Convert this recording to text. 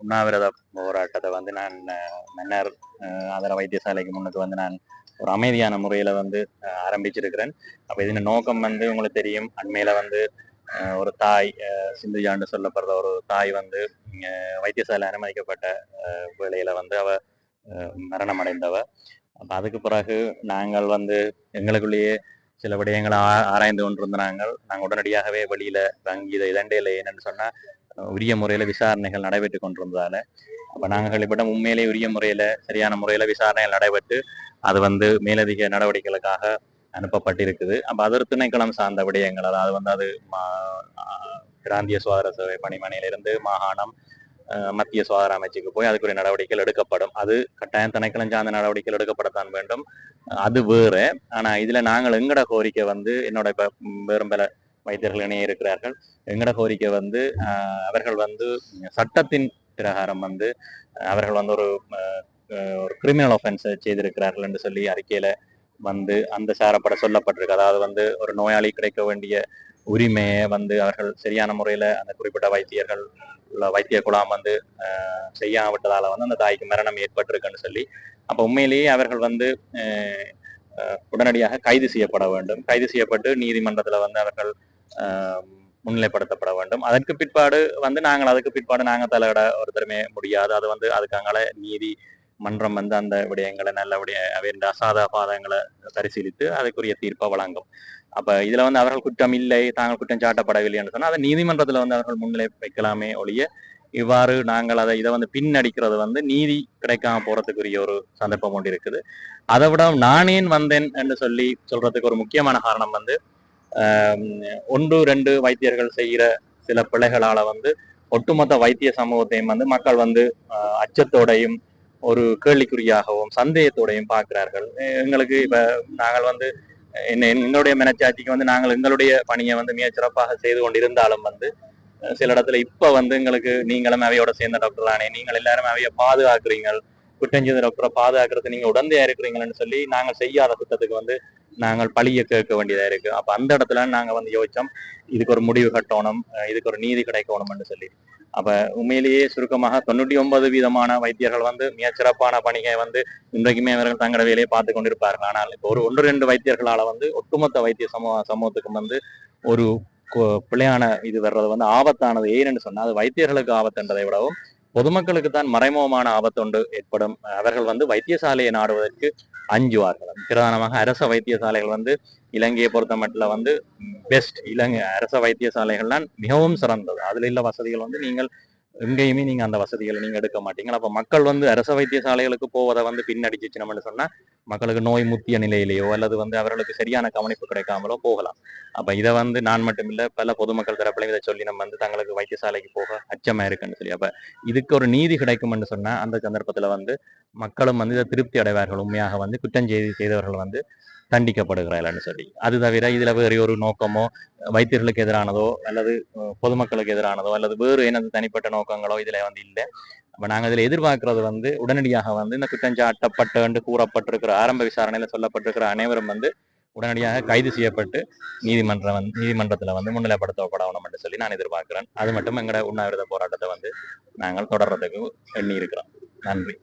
உண்ணாவிரத போராட்டத்தை வந்து நான் மன்னர் ஆதர வைத்தியசாலைக்கு முன்னுக்கு வந்து நான் ஒரு அமைதியான முறையில வந்து ஆரம்பிச்சிருக்கிறேன். அப்ப இதன் நோக்கம் வந்து உங்களுக்கு தெரியும், அண்மையில வந்து ஒரு தாய் சிந்துஜான்னு சொல்லப்படுற ஒரு தாய் வந்து வைத்தியசாலை அனுமதிக்கப்பட்ட வேளையில வந்து அவ மரணம் அடைந்தவ. அப்ப அதுக்கு பிறகு நாங்கள் வந்து எங்களுக்குள்ளேயே சில விடயங்களை ஆராய்ந்து கொண்டிருந்தாங்க. நாங்கள் உடனடியாகவே வெளியில தங்கி இதை இதண்டையில் என்னன்னு சொன்னா உரிய முறையில விசாரணைகள் நடைபெற்று கொண்டிருந்ததால அப்ப நாங்கள் இப்படம் உண்மையிலேயே உரிய முறையில சரியான முறையில விசாரணைகள் நடைபெற்று அது வந்து மேலதிக நடவடிக்கைகளுக்காக அனுப்பப்பட்டிருக்குது. அப்ப அது திணைக்களம் சார்ந்த விடயங்கள், அதாவது வந்து அது பிராந்திய சுகாதார சேவை பணிமனையிலிருந்து மாகாணம் மத்திய சுகாதார அமைச்சுக்கு போய் அதுக்குரிய நடவடிக்கைகள் எடுக்கப்படும். அது கட்டாயம் திணைக்களம் சார்ந்த நடவடிக்கைகள் எடுக்கப்படத்தான் வேண்டும், அது வேறு. ஆனா இதுல நாங்கள் எங்கட கோரிக்கை வந்து என்னோட இப்ப வேறும் பல வைத்தியர்கள் இணைய இருக்கிறார்கள். எங்கட கோரிக்கை வந்து அவர்கள் வந்து சட்டத்தின் பிரகாரம் வந்து அவர்கள் வந்து ஒரு கிரிமினல் ஒஃபென்ஸ் செய்திருக்கிறார்கள் என்று சொல்லி அறிக்கையில வந்து அந்த சாரப்பட சொல்லப்பட்டிருக்கு. அதாவது வந்து ஒரு நோயாளி கிடைக்க வேண்டிய உரிமையை வந்து அவர்கள் சரியான முறையில அந்த குறிப்பிட்ட வைத்திய குழாம் வந்து செய்யாவிட்டதால வந்து அந்த தாய்க்கு மரணம் ஏற்பட்டிருக்குன்னு சொல்லி அப்ப உண்மையிலேயே அவர்கள் வந்து உடனடியாக கைது செய்யப்பட வேண்டும். கைது செய்யப்பட்டு நீதிமன்றத்துல வந்து அவர்கள் முன்னிலைப்படுத்தப்பட வேண்டும். அதற்கு பிற்பாடு வந்து அதுக்கு பிற்பாடு நாங்கள் தலையிட ஒருத்தருமே முடியாது. அது வந்து அதுக்காக நீதி மன்றம் வந்து அந்த விடயங்களை நல்ல அசாதாபாதங்களை பரிசீலித்து அதுக்குரிய தீர்ப்பை வழங்கும். அப்ப இதுல வந்து அவர்கள் குற்றம் இல்லை, தாங்கள் குற்றம் சாட்டப்படவில்லை என்று சொன்னா அதை நீதிமன்றத்துல வந்து அவர்கள் முன்னிலை வைக்கலாமே ஒழிய இவ்வாறு நாங்கள் இதை வந்து பின்னடிக்கிறது வந்து நீதி கிடைக்காம போறதுக்குரிய ஒரு சந்தர்ப்பம் ஒன்று இருக்குது. அதை விட நானேன் வந்தேன் என்று சொல்லி சொல்றதுக்கு ஒரு முக்கியமான காரணம் வந்து 1-2 வைத்தியர்கள் செய்கிற சில பிழைகளால வந்து ஒட்டுமொத்த வைத்திய சமூகத்தையும் வந்து மக்கள் வந்து அச்சத்தோடையும் ஒரு கேள்விக்குறியாகவும் சந்தேகத்தோடையும் பார்க்கிறார்கள். எங்களுக்கு இப்ப நாங்கள் வந்து எங்களுடைய மனச்சாட்சிக்கு வந்து நாங்கள் எங்களுடைய பணியை வந்து மிக சிறப்பாக செய்து கொண்டிருந்தாலும் வந்து சில இடத்துல இப்ப வந்து எங்களுக்கு நீங்களும் அவையோட சேர்ந்த டாக்டர் தானே, நீங்கள் எல்லாரும் அவைய பாதுகாக்கிறீங்க, குற்றஞ்செய்த டாக்டரை பாதுகாக்கிறது நீங்க உடந்தையா இருக்கிறீங்கன்னு சொல்லி நாங்கள் செய்யாத குற்றத்துக்கு வந்து நாங்கள் பழிய கேட்க வேண்டியதா இருக்கு. அப்ப அந்த இடத்துல நாங்க வந்து யோசிச்சோம், இதுக்கு ஒரு முடிவு கட்டணும், இதுக்கு ஒரு நீதி கிடைக்கணும்னு சொல்லி. அப்ப உண்மையிலேயே சுருக்கமாக 99% வைத்தியர்கள் வந்து மிக சிறப்பான பணியை வந்து இன்றைக்குமே அவர்கள் தங்களோட வேலையை பார்த்து கொண்டிருப்பார்கள். ஆனால் இப்போ ஒரு 1-2 வைத்தியர்களால வந்து ஒட்டுமொத்த வைத்திய சமூகத்துக்கும் வந்து ஒரு பிழையான இது வர்றது வந்து ஆபத்தானது. ஏன்னு சொன்னா அது வைத்தியர்களுக்கு ஆபத்துன்றதை விடவும் பொதுமக்களுக்கு தான் மறைமுகமான ஆபத்து ஒன்று ஏற்படும். அவர்கள் வந்து வைத்தியசாலையை நாடுவதற்கு அஞ்சுவார்கள். பிரதானமாக அரச வைத்தியசாலைகள் வந்து இலங்கையை பொறுத்த மட்டும் வந்து பெஸ்ட். இலங்கை அரச வைத்தியசாலைகள்லாம் மிகவும் சிறந்தது. அதுல உள்ள வசதிகள் வந்து நீங்கள் எங்கேயுமே நீங்க அந்த வசதிகளை நீங்க எடுக்க மாட்டீங்க. அப்ப மக்கள் வந்து அரச வைத்தியசாலைகளுக்கு போவதை வந்து பின்னடிச்சு நம்ம சொன்னா மக்களுக்கு நோய் முத்திய நிலையிலேயோ அல்லது வந்து அவர்களுக்கு சரியான கவனிப்பு கிடைக்காமலோ போகலாம். அப்ப இதை வந்து நான் மட்டும் இல்ல பல பொதுமக்கள் தரப்பிலையும் இதை சொல்லி நம்ம வந்து தங்களுக்கு வைத்தியசாலைக்கு போக அச்சமா இருக்குன்னு சொல்லி அப்ப இதுக்கு ஒரு நீதி கிடைக்கும்னு சொன்னா அந்த சந்தர்ப்பத்துல வந்து மக்களும் வந்து இதை திருப்தி அடைவார்கள். உண்மையாக வந்து குற்றம் செய்தவர்கள் வந்து தண்டிக்கப்படுகிறார்கள்னு சொல்லி. அது தவிர இதுல வேறு ஒரு நோக்கமோ வைத்தியர்களுக்கு எதிரானதோ அல்லது பொதுமக்களுக்கு எதிரானதோ அல்லது வேறு எனது தனிப்பட்ட நோக்கங்களோ இதுல வந்து இல்லை. அப்ப நாங்க இதுல எதிர்பார்க்கறது வந்து உடனடியாக வந்து இந்த குற்றஞ்சாட்டப்பட்ட என்று கூறப்பட்டிருக்கிற ஆரம்ப விசாரணையில சொல்லப்பட்டிருக்கிற அனைவரும் வந்து உடனடியாக கைது செய்யப்பட்டு நீதிமன்றத்துல வந்து முன்னிலைப்படுத்தப்படணும் என்று சொல்லி நான் எதிர்பார்க்கிறேன். அது மட்டும் எங்களோட உண்ணாவிரத போராட்டத்தை வந்து நாங்கள் தொடர்றதுக்கு எண்ணி இருக்கிறோம். நன்றி.